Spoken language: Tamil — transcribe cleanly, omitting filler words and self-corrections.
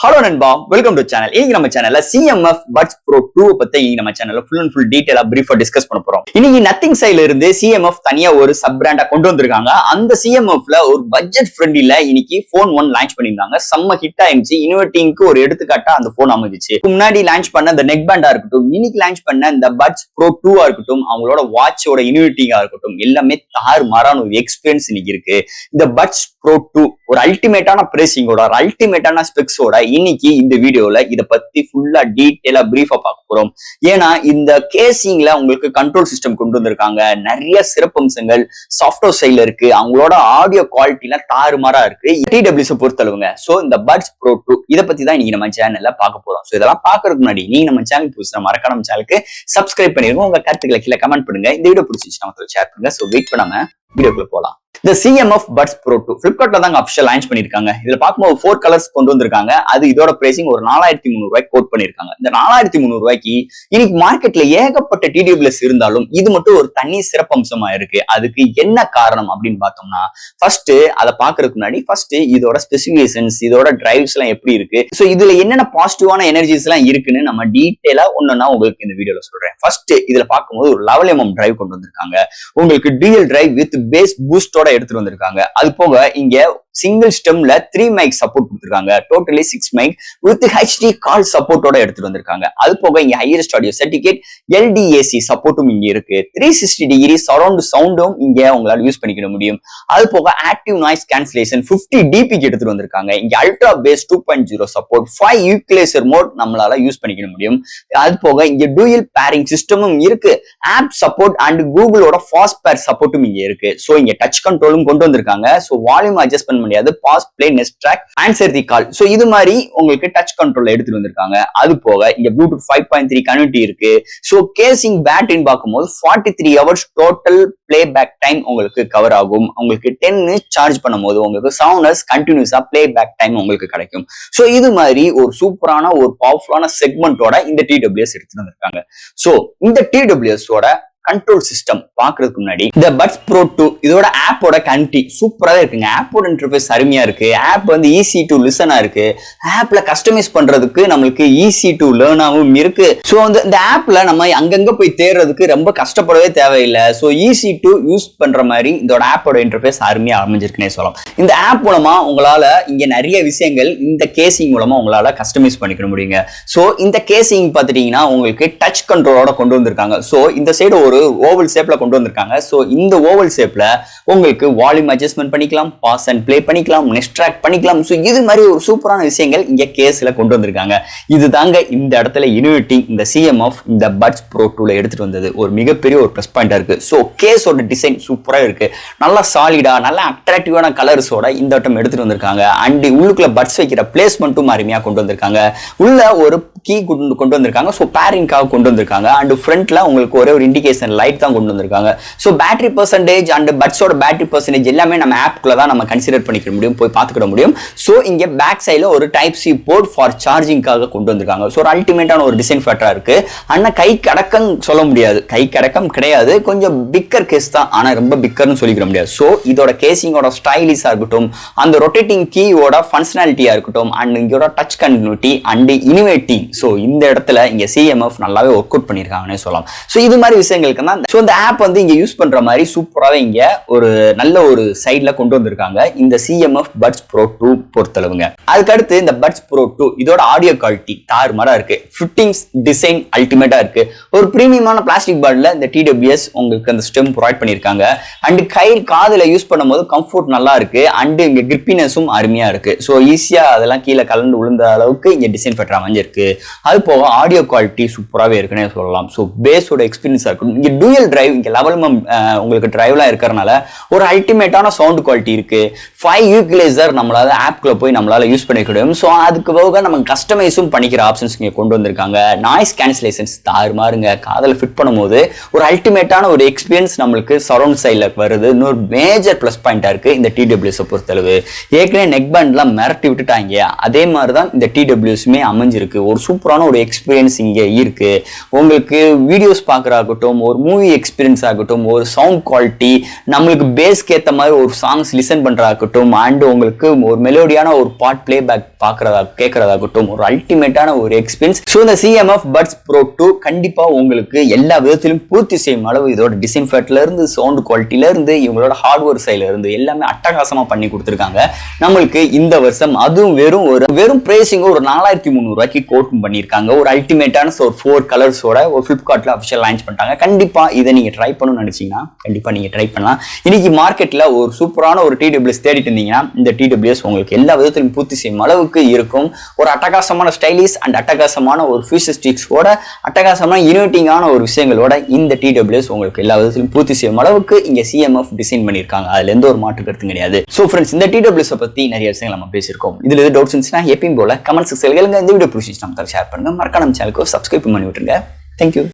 Hello நண்பா, வெல்கம் டு சேனல். இன்னைக்கு நம்ம சேனல்ல CMF Buds Pro 2 பத்தி நம்ம சேனல்ல ஃபுல் அண்ட் ஃபுல் டீடைலா பிரீஃபா டிஸ்கஸ் பண்ண போறோம். இன்னைக்கு நத்திங் சைடுல இருந்து CMF தனியா ஒரு சப் பிராண்டா கொண்டு வந்திருக்காங்க. அந்த CMFல ஒரு பட்ஜெட் ஃப்ரெண்ட்லில இன்னைக்கு போன் 1 லான்ச் பண்ணிருந்தாங்க. செம்ம ஹிட் ஆயிருச்சு. இனோவேட்டிங்க்கு ஒரு எடுத்துக்காட்டா அந்த போன் அமைஞ்சிச்சு. முன்னாடி லான்ச் பண்ண அந்த நெக் பேண்டா இருக்கட்டும், இன்னைக்கு லான்ச் பண்ண இந்த Buds Pro 2 இருக்கட்டும், அவங்களோட வாட்சோட இனோவேட்டிங்கா இருக்கட்டும், எல்லாமே தாறுமாறான ஒரு எக்ஸ்பீரியன்ஸ் இன்னைக்கு இருக்கு. இந்த Buds Pro 2 ஒரு அல்டிமேட்டான பிரேசிங்கோட, ஒரு அல்டிமேட்டான ஸ்பெக்ஸோட இன்னைக்கு இந்த வீடியோல இத பத்தி ஃபுல்லா டீடைலா பிரீஃபா பார்க்க போறோம். ஏன்னா இந்த கேசிங்ல உங்களுக்கு கண்ட்ரோல் சிஸ்டம் கொண்டு வந்திருக்காங்க. நிறைய சிறப்பம்சங்கள் சாஃப்ட்வேர் சைடுல இருக்கு. அவங்களோட ஆடியோ குவாலிட்டில தாறுமாறா இருக்கு. TWS பொறுத்தளவுங்க. சோ இந்த Buds Pro 2 இத பத்தி தான் இன்னைக்கு நம்ம சேனல்ல பார்க்க போறோம். சோ இதெல்லாம் பார்க்கறதுக்கு முன்னாடி நீங்க நம்ம சேனல் புதுசா மறக்காம நம்ம சேனலுக்கு சப்ஸ்கிரைப் பண்ணிருங்க. உங்க கருத்துக்களை கீழே கமெண்ட் பண்ணுங்க. இந்த வீடியோ பிடிச்சிருச்சுன்னா ஷேர் பண்ணுங்க. சோ வெயிட் பண்ணாம வீடியோக்குள்ள போலாம். இந்த CMF Buds Pro 2 Flipkartல தாங்க அபிஷியல் லான்ச் பண்ணிருக்காங்க. இதுல பார்க்கும்போது 4 கலர்ஸ் கொண்டு வந்திருக்காங்க. அது இதோட பிரைசிங் ஒரு 4300 ரூபாய்க்கு கோட் பண்ணிருக்காங்க. இந்த 4300 ரூபாய்க்கு இன்னைக்கு மார்க்கெட்ல ஏகப்பட்ட TWS இருந்தாலும் இது மட்டும் ஒரு தனி சிறப்பம்சமா இருக்கு. அதுக்கு என்ன காரணம் அப்படின்னு பார்த்தோம்னா, ஃபர்ஸ்ட் அதை பாக்குறதுக்கு முன்னாடி ஃபர்ஸ்ட் இதோட ஸ்பெசிபிகேஷன்ஸ், இதோட டிரைவ்ஸ் எல்லாம் எப்படி இருக்கு, சோ இதுல என்னென்ன பாசிட்டிவான எனர்ஜிஸ் எல்லாம் இருக்குன்னு நம்ம டீடைலா ஒன்னொன்னா உங்களுக்கு இந்த வீடியோல சொல்றேன். ஃபர்ஸ்ட் இதுல பார்க்கும்போது ஒரு 11mm டிரைவ் கொண்டு வந்திருக்காங்க. உங்களுக்கு டியூயல் டிரைவ் வித் பேஸ் பூஸ்டோட எடுத்துட்டு வந்திருக்காங்க. அது போக இங்க சிங்கிள் ஸ்டெம்ல 3 மைக் சப்போர்ட் கொடுத்திருக்காங்க. டோட்டலி 6 மைக் வித் HD கால் சப்போர்ட்டோட எடுத்துட்டு வந்திருக்காங்க. அது போக இங்க ஹையஸ்ட் ஆடியோ சர்டிபிகேட் LDAC சப்போர்ட்டும் இங்க இருக்கு. 360 டிகிரி சரவுண்ட் சவுண்டும் இங்க உங்களால யூஸ் பண்ணிக்க முடியும். அது போக ஆக்டிவ் நாய்ஸ் கேன்சலேஷன் 50 dB எடுத்துட்டு வந்திருக்காங்க. இங்க ultra bass 2.0 support, 5 equaliser mode நம்மளால யூஸ் பண்ணிக்க முடியும். அது போக இங்க டூயல் பேரிங் சிஸ்டமும் இருக்கு. ஆப் சப்போர்ட் அண்ட் கூகுளோட ஃபாஸ்ட் பேர் சப்போர்ட்டும் இங்க இருக்கு. சோ இங்க டச் கண்ட்ரோலும் கொண்டு வந்திருக்காங்க. சோ வால்யூம் அட்ஜஸ்ட் பண்ண முடியாது. Pause, play, next track, answer the call. So இது மாதிரி உங்களுக்கு டச் கண்ட்ரோல்ல எடுத்துட்டு வந்திருக்காங்க. அது போக இங்க ப்ளூடூத் 5.3 கனெக்டிவிட்டி இருக்கு. சோ கேசிங் பேட்டரின்னு பார்க்கும்போது 43 hours total playback time உங்களுக்கு கவர் ஆகும். உங்களுக்கு 10 மினிட்ஸ் சார்ஜ் பண்ணும்போது உங்களுக்கு 7 ஹவர்ஸ் கண்டினியூஸா பிளே பேக் டைம் உங்களுக்கு கிடைக்கும். சோ இது மாதிரி ஒரு சூப்பரான ஒரு பவர்ஃபுல்லான செக்மெண்டோட இந்த TWS எடுத்துட்டு வந்திருக்காங்க. சோ இந்த TWS ஓட கண்ட்ரோல் சிஸ்டம் பாக்குறதுக்கு முன்னாடி இந்த Buds Pro 2 இதோட ஆப்போட கனெக்டிவிட்டி சூப்பரா இருக்குங்க. ஆப்போட இன்டர்ஃபேஸ் அருமையா இருக்கு. ஆப் வந்து ஈஸி டு லிசனா இருக்கு. ஆப்ல கஸ்டமைஸ் பண்றதுக்கு நம்மளுக்கு ஈஸி டு லேர்னாவும் இருக்கு. சோ இந்த ஆப்ல நம்ம அங்கங்க போய் தேடுறதுக்கு ரொம்ப கஷ்டப்படவே தேவையில்லை. சோ ஈஸி டு யூஸ் பண்ற மாதிரி இதோட ஆப்போட இன்டர்ஃபேஸ் அருமையா அமைஞ்சிருக்குன்னே சொல்லலாம். இந்த ஆப் மூலமா உங்களால இங்க நிறைய விஷயங்கள் இந்த கேசிங் மூலமா உங்களால கஸ்டமைஸ் பண்ணிக்க முடியுங்க. சோ இந்த கேசிங் பாத்துட்டீங்கன்னா உங்களுக்கு டச் கண்ட்ரோலோட கொண்டு வந்திருக்காங்க. சோ இந்த சைடு ஒரு ஓவல் ஷேப்ல கொண்டு வந்திருக்காங்க. சோ இந்த ஓவல் ஷேப்ல உங்களுக்கு வால்யூம் அட்ஜஸ்ட்மென்ட் பண்ணிக்கலாம், பாஸ் அண்ட் ப்ளே பண்ணிக்கலாம், நெக்ஸ்ட் ட்ராக் பண்ணிக்கலாம். சோ இது மாதிரி ஒரு சூப்பரான விஷயங்கள் இங்க கேஸ்ல கொண்டு வந்திருக்காங்க. இதுதாங்க இந்த இடத்துல இனோவேட்டிங் இந்த CMF இந்த Buds Pro 2ல எடுத்துட்டு வந்தது ஒரு மிகப்பெரிய ஒரு ப்ளஸ் பாயிண்டா இருக்கு. சோ கேஸோட டிசைன் சூப்பரா இருக்கு. நல்லா சாலிடா, நல்லா அட்ராக்டிவான கலர்ஸோட இந்த வட்டம் எடுத்துட்டு வந்திருக்காங்க. அண்ட் உள்ளுக்குள்ள பட்ஸ் வைக்கிற பிளேஸ்மெண்ட்டும் அருமையா கொண்டு வந்திருக்காங்க. உள்ள ஒரு கீ கொண்டு வந்திருக்காங்க. சோ பேரிங்காக கொண்டு வந்திருக்காங்க. அண்ட் ஃப்ரண்ட்ல உங்களுக்கு ஒரே ஒரு இண்டிகேஷன் லைட் தான் கொண்டு வந்திருக்காங்க. சோ பேட்டரி பெர்சன்டேஜ் அண்ட் பட்ஸோட பேட்டரி பெர்சன்டேஜ் எல்லாமே நம்ம ஆப்குள்ள தான் நம்ம கன்சிடர் பண்ணிக்க முடியும், போய் பார்த்துக்கிட முடியும். சோ இங்க பேக் சைடுல ஒரு டைப் சி போர்ட் ஃபார் சார்ஜிங்காக கொண்டு வந்திருக்காங்க. சோ ஒரு அல்டிமேட்டான ஒரு டிசைன் ஃபேக்டரா இருக்கு. ஆனா கை கடக்கம் சொல்ல முடியாது, கை கடக்கம் கிடையாது, கொஞ்சம் பிக்கர் கேஸ் தான். ஆனா ரொம்ப பிக்கர்னு சொல்லிக்க முடியாது. சோ இதோட கேசிங்கோட ஸ்டைலிஷா இருக்கட்டும், அந்த ரொட்டேட்டிங் கீயோட ஃபங்க்ஷனாலிட்டியா இருக்கட்டும், அண்ட் இங்கோட touch continuity and innovating. So இந்த இடத்துல இங்க CMF நல்லாவே ஒர்க் அவுட் பண்ணிருக்காங்கன்னே சொல்லலாம். சோ இது மாதிரி விஷயங்களுக்கு தான் சோ இந்த ஆப் வந்து இங்க யூஸ் பண்ற மாதிரி சூப்பராவே இங்க ஒரு நல்ல ஒரு சைடுல கொண்டு வந்திருக்காங்க இந்த CMF Buds Pro 2 பொறுத்தளவுங்க. அதுக்கு அடுத்து இந்த Buds Pro 2 இதோட ஆடியோ குவாலிட்டி தாறுமாறா இருக்கு. ஃபிட்டிங்ஸ் டிசைன் அல்டிமேட்டா இருக்கு. ஒரு பிரீமியமான பிளாஸ்டிக் பாட்ல இந்த TWS உங்களுக்கு அந்த ஸ்டெம் ப்ரொவைட் பண்ணிருக்காங்க. அண்ட் காதுல யூஸ் பண்ணும்போது கம்ஃபர்ட் நல்லா இருக்கு. அண்ட் இங்க கிரிப்பினஸும் அருமையா இருக்கு. சோ ஈஸியா அதெல்லாம் கீழே கலந்து விழுந்த அளவுக்கு இங்க டிசைன் ஃபேக்டர் அமைஞ்சிருக்கு. அது போக ஆடியோ குவாலிட்டி சூப்பராகவே இருக்குன்னே சொல்லலாம். ஸோ பேஸோட எக்ஸ்பீரியன்ஸாக இருக்கும். இங்கே டூயல் டிரைவ், இங்கே லெவல்மம் உங்களுக்கு டிரைவ்லாம் இருக்கிறனால ஒரு அல்டிமேட்டான சவுண்ட் குவாலிட்டி இருக்கு. 5 ஈக்குவலைசர் நம்மளால ஆப்குள்ள போய் நம்மளால யூஸ் பண்ணிக்க முடியும். ஸோ அதுக்கு போக நம்ம கஸ்டமைஸும் பண்ணிக்கிற ஆப்ஷன்ஸ் இங்கே கொண்டு வந்திருக்காங்க. நாய்ஸ் கேன்சலேஷன்ஸ் தாறுமாறுங்க. காதில் ஃபிட் பண்ணும்போது ஒரு அல்டிமேட்டான ஒரு எக்ஸ்பீரியன்ஸ் நம்மளுக்கு சரௌண்ட் சைடில் வருது. இன்னொரு மேஜர் ப்ளஸ் பாயிண்டா இருக்கு இந்த TWS பொறுத்தளவு. ஏற்கனவே நெக் பேண்ட்லாம் மிரட்டி விட்டுட்டாங்க, அதே மாதிரி தான் இந்த TWSமே அமைஞ்சிருக்கு. ஒரு சூப்பரான ஒரு எக்ஸ்பீரியன்ஸ் இங்கே இருக்கு. உங்களுக்கு வீடியோஸ் பார்க்குறாகட்டும், ஒரு மூவி எக்ஸ்பீரியன்ஸ் ஆகட்டும், ஒரு சவுண்ட் குவாலிட்டி, நம்மளுக்கு பேஸ்க்கு ஏற்ற மாதிரி ஒரு சாங்ஸ் லிசன் பண்றாகட்டும், அண்ட் உங்களுக்கு ஒரு மெலோடியான ஒரு பாட் பிளேபேக் பாக்குறதா கேட்கறதாகட்டும் ஒரு அல்டிமேட்டான ஒரு எக்ஸ்பீரியன்ஸ். ஸோ இந்த CMF Buds Pro 2 கண்டிப்பா உங்களுக்கு எல்லா விதத்திலும் பூர்த்தி செய்யும் அளவு இதோட டிசைன் ஃபேட்ல இருந்து சவுண்ட் குவாலிட்டில இருந்து இவங்களோட ஹார்ட்வேர் சைட்ல இருந்து எல்லாமே அட்டகாசமா பண்ணி கொடுத்துருக்காங்க நம்மளுக்கு இந்த வருஷம். அதுவும் வெறும் பிரைசிங் ஒரு 4300 ரூபாய்க்கு கோட்டும் பண்ணிருக்காங்க. ஒரு அல்டிமேட்டான ஒரு 4 கலர்ஸோட ஒரு Flipkartல அபிஷியல் லான்ச் பண்ணிட்டாங்க. கண்டிப்பா இதை நீங்க ட்ரை பண்ணணும்னு நினைச்சீங்கன்னா கண்டிப்பா நீங்க ட்ரை பண்ணலாம். இன்னைக்கு மார்க்கெட்ல ஒரு சூப்பரான ஒரு TWS தேடிட்டு இருந்தீங்கன்னா இந்த TWS உங்களுக்கு எல்லா விதத்திலும் பூர்த்தி செய்யும் அளவுக்கு இருக்கும். ஒரு அட்டகாசமான ஸ்டைலிஷ் அண்ட் அட்டகாசமான ஒரு ஃபியூச்சரிஸ்டிக்ஸோட அட்டகாசமான இனோவேட்டிங்கான ஒரு விஷயங்களோட இந்த TWS உங்களுக்கு எல்லா விதத்திலும் பூர்த்தி செய்யும் அளவுக்கு இங்க CMF டிசைன் பண்ணிருக்காங்க. அதுல எந்த ஒரு மாற்று கருத்து கிடையாது. சோ ஃப்ரெண்ட்ஸ், இந்த TWS பத்தி நிறைய விஷயங்கள் நம்ம பேசியிருக்கோம். இதுல எது டவுட்ஸ் இருந்துச்சுன்னா எப்பயும் போல கமெண்ட் செக்ஷன்ல இந்த வீடியோ பிடிச்சிச்சு நம்ம ஷேர் பண்ணுங்க. மறக்காம சேனலுக்கு சப்ஸ்கிரைப் பண்ணி விட்டுருங்க. தேங்க்யூ.